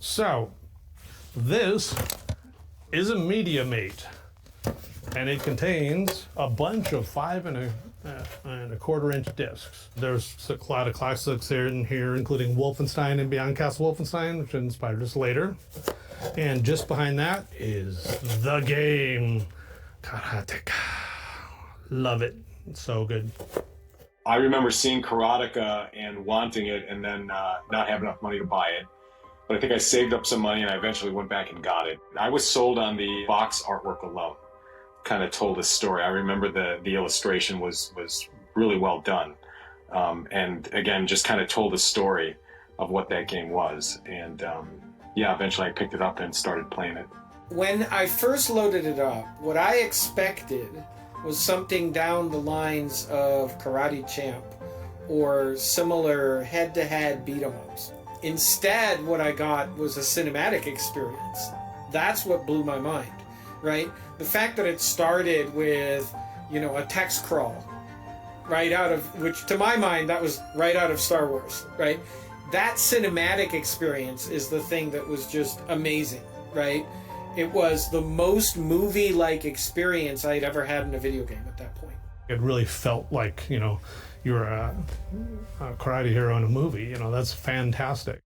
So, this is a MediaMate, and it contains a bunch of 5 1/4 inch discs. There's a lot of classics in here, including Wolfenstein and Beyond Castle Wolfenstein, which inspired us later. And just behind that is the game, Karateka. Love it, it's so good. I remember seeing Karateka and wanting it, and then not have enough money to buy it. But I think I saved up some money and I eventually went back and got it. I was sold on the box artwork alone. Kind of told a story. I remember the illustration was really well done. And again, just kind of told a story of what that game was. And yeah, eventually I picked it up and started playing it. When I first loaded it up, what I expected was something down the lines of Karate Champ or similar head-to-head beat-em-ups. Instead, what I got was a cinematic experience. That's what blew my mind, right? The fact that it started with, a text crawl, right out of, which to my mind, that was right out of Star Wars, right? That cinematic experience is the thing that was just amazing, right? It was the most movie-like experience I'd ever had in a video game at that point. It really felt like, you were a karate hero in a movie. That's fantastic.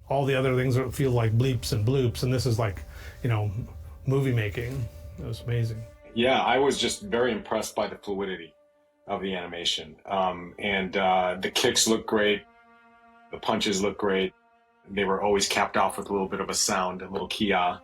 All the other things feel like bleeps and bloops, and this is like, movie making. It was amazing. Yeah, I was just very impressed by the fluidity of the animation. And the kicks look great. The punches look great. They were always capped off with a little bit of a sound, a little kia.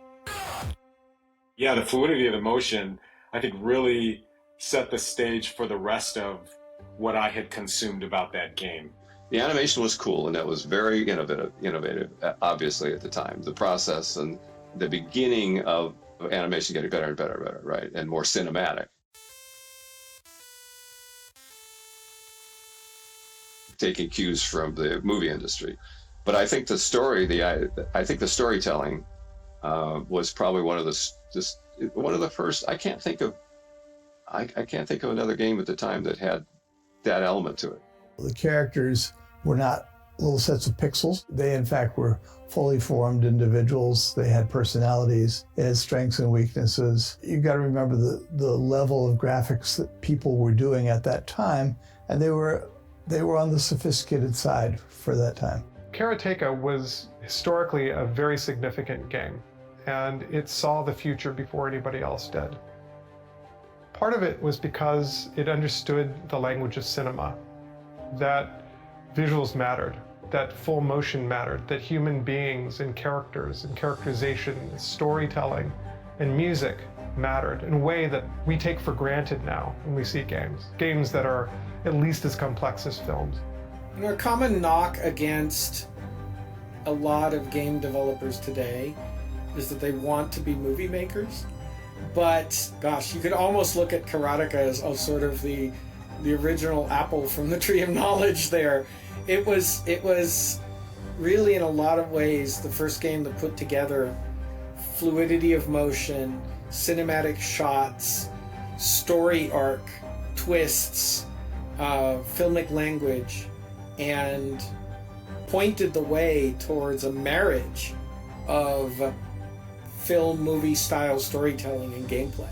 Yeah, the fluidity of the motion, I think, really set the stage for the rest of what I had consumed about that game. The animation was cool, and that was very innovative, obviously, at the time. The process and the beginning of animation getting better and better, right? And more cinematic. Taking cues from the movie industry. But I think the storytelling was probably one of the first. I can't think of another game at the time that had that element to it. The characters were not little sets of pixels. They, in fact, were fully formed individuals. They had personalities. They had strengths and weaknesses. You've got to remember the level of graphics that people were doing at that time, and they were on the sophisticated side for that time. Karateka was historically a very significant game, and it saw the future before anybody else did. Part of it was because it understood the language of cinema, that visuals mattered, that full motion mattered, that human beings and characters and characterization, and storytelling and music mattered in a way that we take for granted now when we see games that are at least as complex as films. A common knock against a lot of game developers today is that they want to be movie makers. But gosh, you could almost look at Karateka as sort of the original apple from the tree of knowledge there. It was really, in a lot of ways, the first game that put together fluidity of motion, cinematic shots, story arc, twists, filmic language, and pointed the way towards a marriage of film movie style storytelling and gameplay.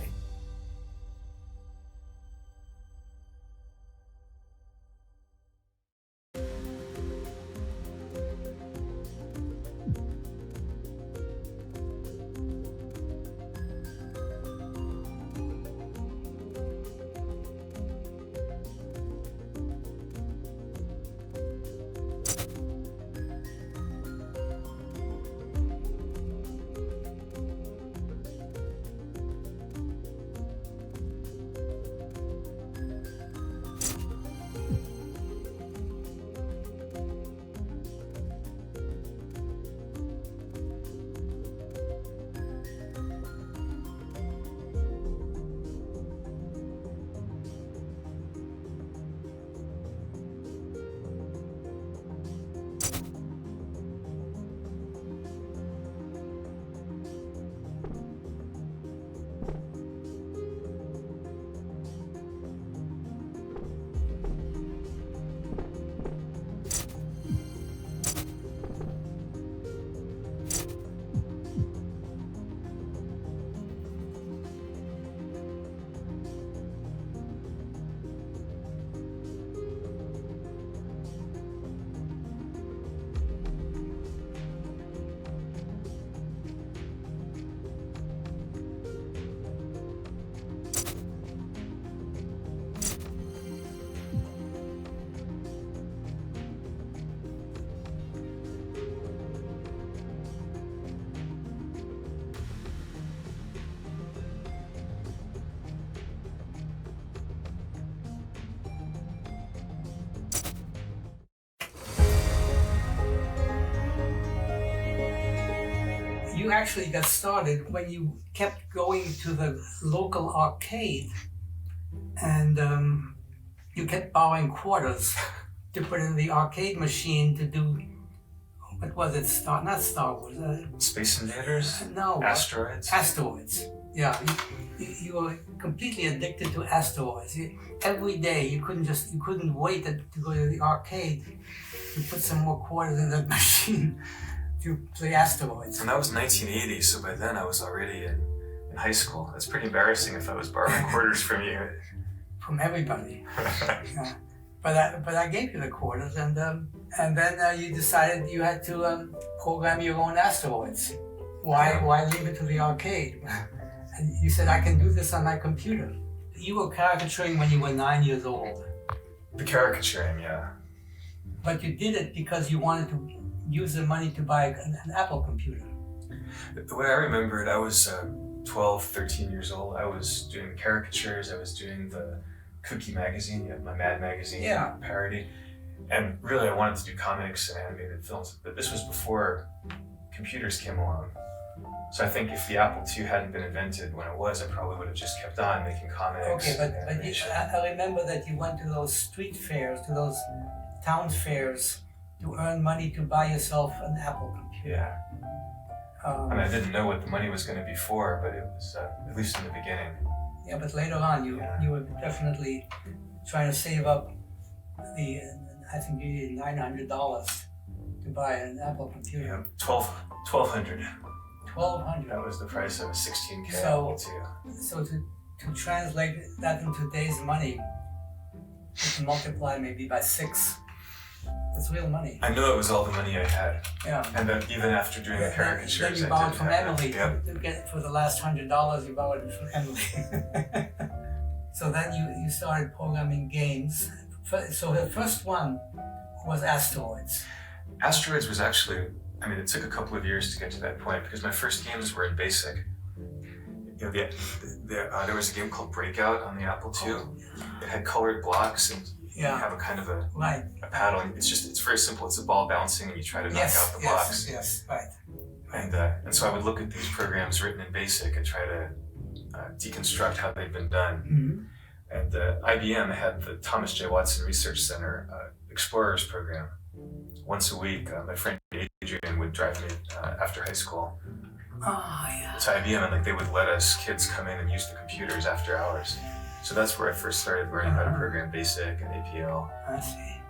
you actually got started when you kept going to the local arcade and you kept borrowing quarters to put in the arcade machine to do, what was it? Not Star Wars. Space Invaders? No. Asteroids? Asteroids. Yeah. You were completely addicted to asteroids. Every day you couldn't wait to go to the arcade to put some more quarters in that machine to play asteroids. And that was 1980, so by then I was already in high school. It's pretty embarrassing if I was borrowing quarters from you. From everybody. Yeah. But I gave you the quarters, and then you decided you had to program your own asteroids. Why leave it to the arcade? And you said, I can do this on my computer. You were caricaturing when you were 9 years old. The caricaturing, yeah. But you did it because you wanted to use the money to buy an Apple computer. The way I remember it, I was 12, 13 years old. I was doing caricatures. I was doing the Cookie magazine, my Mad magazine parody. And really I wanted to do comics and animated films, but this was before computers came along. So I think if the Apple II hadn't been invented when it was, I probably would have just kept on making comics. Okay, but I remember that you went to those street fairs, to those town fairs, to earn money to buy yourself an Apple computer. Yeah. I mean, I didn't know what the money was going to be for, but it was, at least in the beginning. Yeah, but later on, you were definitely trying to save up I think you needed $900 to buy an Apple computer. Yeah, $1,200. $1,200. That was the price of a 16K So- Apple II. So to translate that into today's money, you can multiply maybe by 6. That's real money. I knew it was all the money I had. Yeah. And then even after doing the caricatures, Then you I borrowed didn't from have Emily it. Yep. to get for the last $100. You borrowed it from Emily. So then you started programming games. So the first one was Asteroids. Asteroids was actually, I mean, it took a couple of years to get to that point because my first games were in BASIC. You know, there was a game called Breakout on the Apple II. It had colored blocks and you have a kind of a paddle. It's very simple. It's a ball bouncing and you try to knock out the blocks. Yes, right. And so I would look at these programs written in BASIC and try to deconstruct how they'd been done. Mm-hmm. And IBM had the Thomas J. Watson Research Center Explorers program. Once a week, my friend Adrian would drive me after high school Oh, yeah. to IBM, and they would let us kids come in and use the computers after hours. So that's where I first started learning how to program BASIC and APL. I see.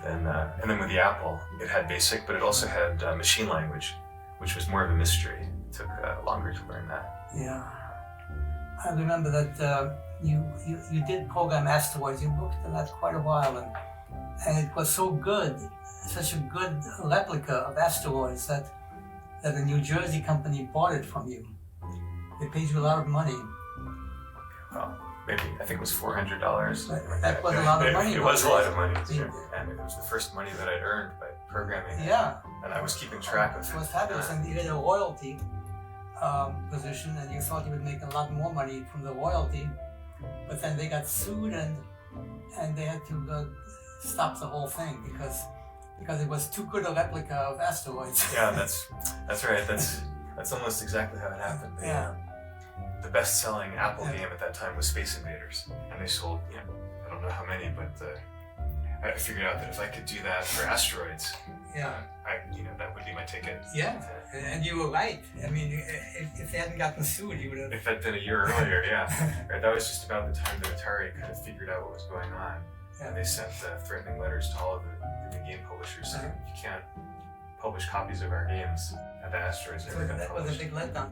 And then with the Apple, it had BASIC, but it also had machine language, which was more of a mystery. It took longer to learn that. Yeah. I remember that you did program Asteroids. You worked on that quite a while, and it was so good, such a good replica of Asteroids that a New Jersey company bought it from you. They paid you a lot of money. Well, maybe, I think it was $400. That was a lot of money. It was a lot of money, Yeah. and it was the first money that I'd earned by programming. Yeah. And I was keeping track of it. It was fabulous, and you had a royalty position, and you thought you would make a lot more money from the royalty, but then they got sued, and they had to stop the whole thing because it was too good a replica of Asteroids. Yeah, that's right. That's almost exactly how it happened. The best-selling Apple game at that time was Space Invaders, and they sold, I don't know how many, but I figured out that if I could do that for Asteroids, that would be my ticket. Yeah, and you were right. I mean, if they hadn't gotten sued, you would have. If that'd been a year earlier, right, that was just about the time that Atari kind of figured out what was going on, and they sent threatening letters to all of the game publishers saying you can't publish copies of our games, and the Asteroids never got that published. was a big letdown.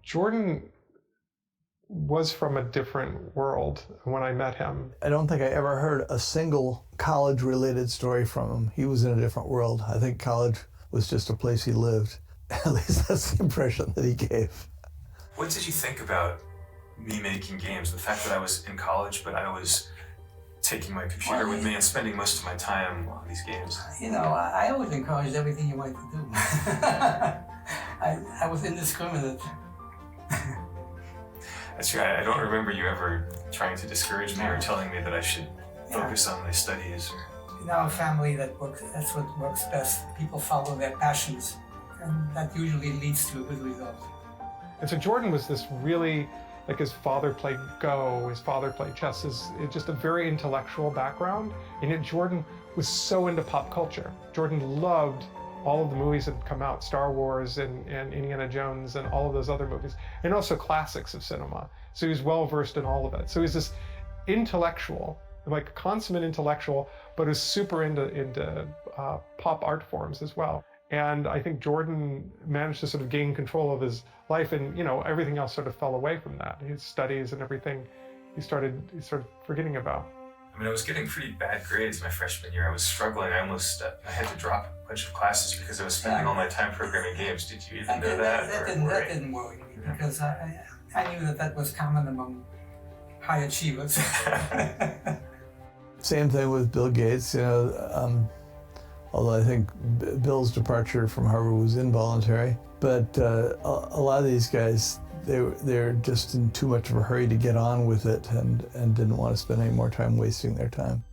Jordan was from a different world when I met him. I don't think I ever heard a single college-related story from him. He was in a different world. I think college was just a place he lived. At least that's the impression that he gave. What did you think about me making games? The fact that I was in college, but I was taking my computer with me and spending most of my time on these games. You know, I always encouraged everything you wanted to do. I was indiscriminate. That's right. I don't remember you ever trying to discourage me or telling me that I should focus on my studies. In our family, that's what works best. People follow their passions, and that usually leads to a good result. And so Jordan was this really, like his father played Go, his father played chess, it's just a very intellectual background. And yet Jordan was so into pop culture. Jordan loved all of the movies that had come out, Star Wars and Indiana Jones and all of those other movies, and also classics of cinema. So he was well versed in all of it. So he's this intellectual, like consummate intellectual, but is super into pop art forms as well. And I think Jordan managed to sort of gain control of his life, and you know, everything else sort of fell away from that. His studies and everything he started forgetting about. I mean, I was getting pretty bad grades my freshman year. I was struggling. I had to drop a bunch of classes because I was spending all my time programming games. Did you even know that? That didn't worry me because I knew that was common among high achievers. Same thing with Bill Gates, you know, although I think Bill's departure from Harvard was involuntary. But a lot of these guys, they're just in too much of a hurry to get on with it and didn't want to spend any more time wasting their time.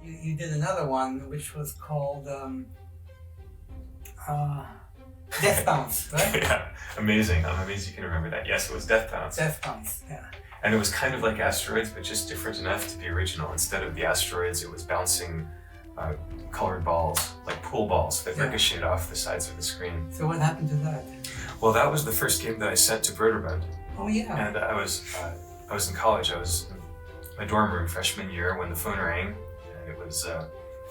You did another one which was called Deathbounce, right? Yeah, amazing. I'm amazed you can remember that. Yes, it was Deathbounce. Deathbounce, yeah. And it was kind of like asteroids, but just different enough to be original. Instead of the asteroids, it was bouncing colored balls, like pool balls that ricocheted off the sides of the screen. So what happened to that? Well, that was the first game that I sent to Broderbund. Oh yeah. And I was in college. I was in my dorm room freshman year when the phone rang, and it was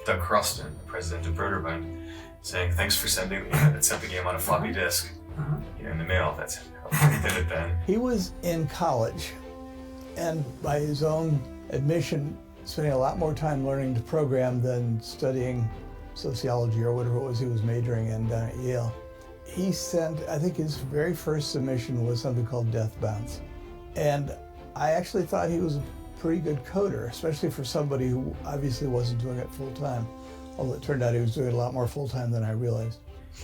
Doug Carlston, the president of Broderbund, saying, "Thanks for sending." It sent the game on a floppy disk, in the mail. That's how we did it then. He was in college, and by his own admission, spending a lot more time learning to program than studying sociology or whatever it was he was majoring in down at Yale. He sent, I think his very first submission was something called Deathbounce. And I actually thought he was a pretty good coder, especially for somebody who obviously wasn't doing it full time. Although it turned out he was doing it a lot more full time than I realized.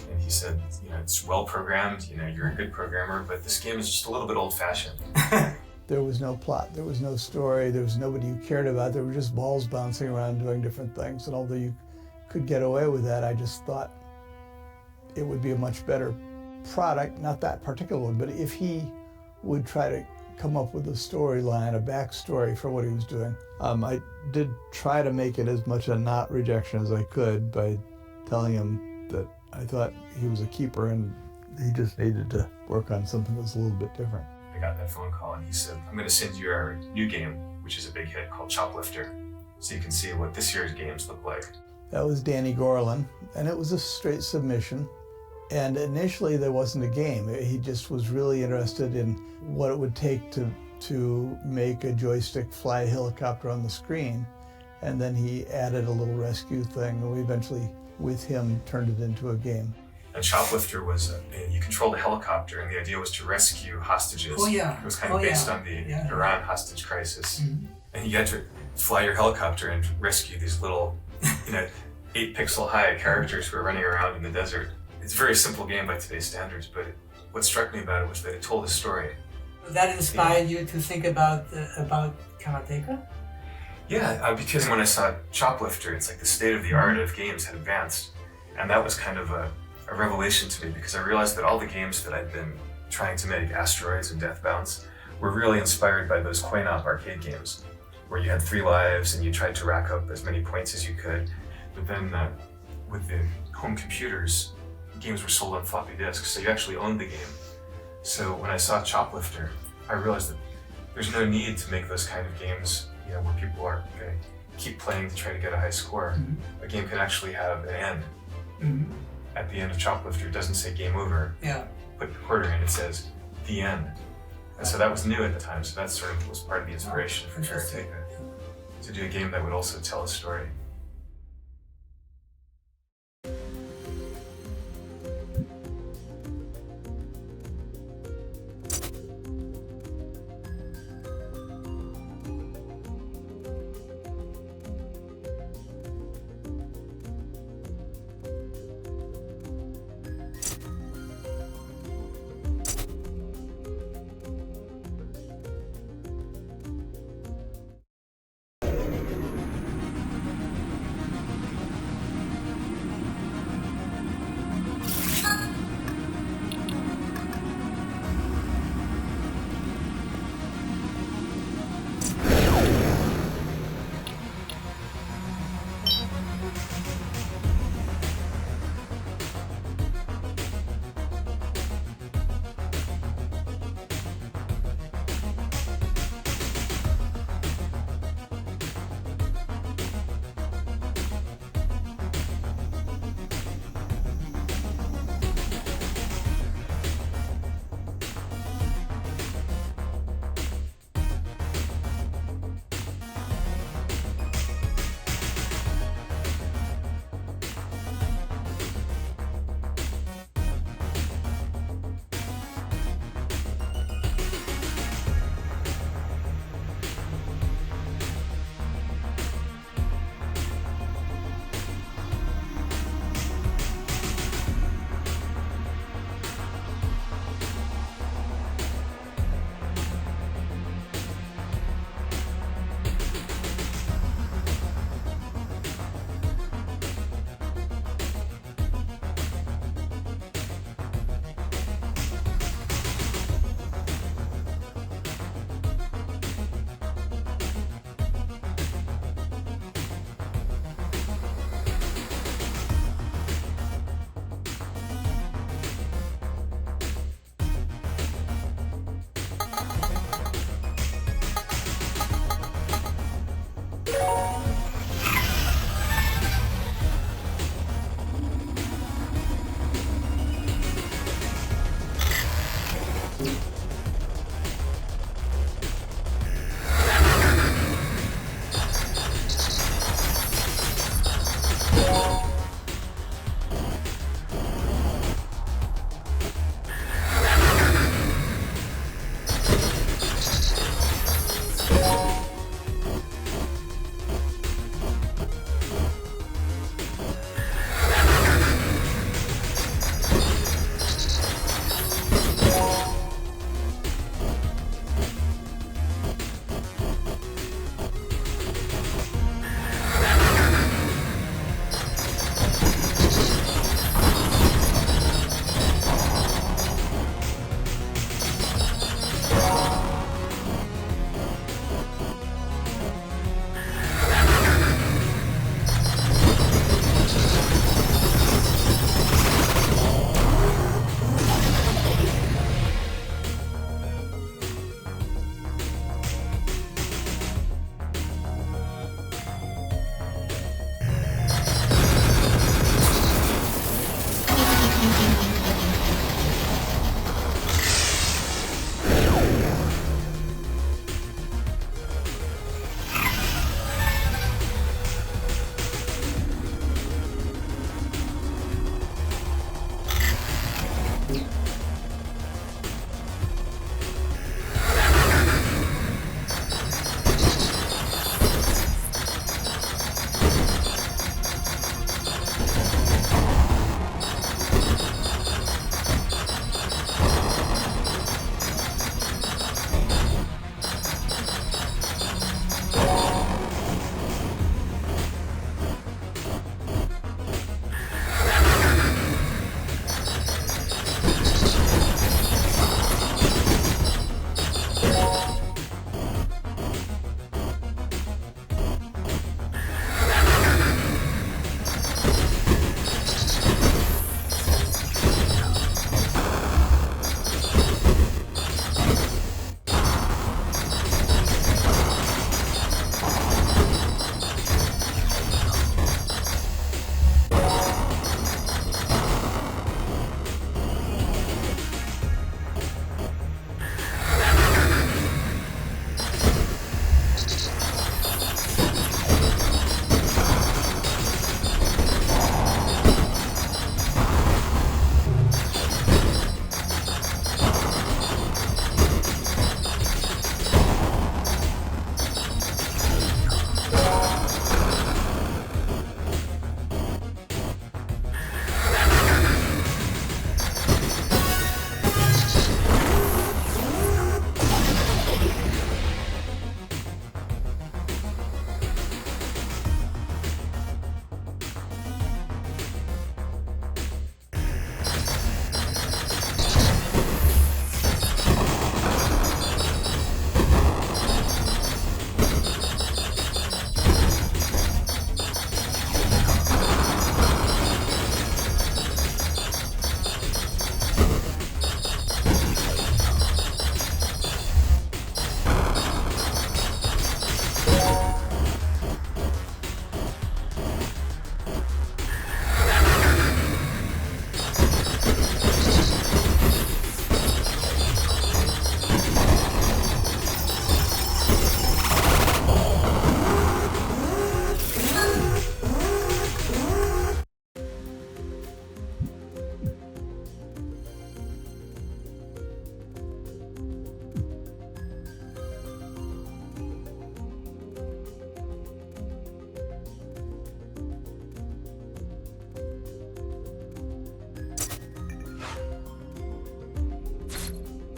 And he said, it's well programmed, you're a good programmer, but this game is just a little bit old fashioned. There was no plot, there was no story, there was nobody you cared about, there were just balls bouncing around doing different things. And although you could get away with that, I just thought it would be a much better product, not that particular one, but if he would try to come up with a storyline, a backstory for what he was doing. I did try to make it as much a not rejection as I could by telling him that I thought he was a keeper and he just needed to work on something that was a little bit different. I got that phone call and he said, "I'm going to send you our new game, which is a big hit called Choplifter, so you can see what this year's games look like." That was Danny Gorlin, and it was a straight submission. And initially there wasn't a game. He just was really interested in what it would take to make a joystick fly a helicopter on the screen. And then he added a little rescue thing, and we eventually, with him, turned it into a game. And Choplifter was, you controlled a helicopter, and the idea was to rescue hostages. Oh yeah. It was kind of based on the Iran hostage crisis. Mm-hmm. And you had to fly your helicopter and rescue these little, 8-pixel high characters who were running around in the desert. It's a very simple game by today's standards, but what struck me about it was that it told a story. That inspired you to think about Karateka? Yeah, because when I saw Choplifter, it's like the state of the art of games had advanced. And that was kind of a revelation to me, because I realized that all the games that I'd been trying to make, Asteroids and Deathbounce, were really inspired by those coin-op arcade games, where you had 3 lives and you tried to rack up as many points as you could. But then with the home computers, games were sold on floppy disks, so you actually owned the game. So when I saw Choplifter, I realized that there's no need to make those kind of games, where people are going to keep playing to try to get a high score. Mm-hmm. A game can actually have an end. Mm-hmm. At the end of Choplifter, it doesn't say game over. Yeah. Put your quarter in, it says the end. And so that was new at the time, so that sort of was part of the inspiration for Karateka, to do a game that would also tell a story.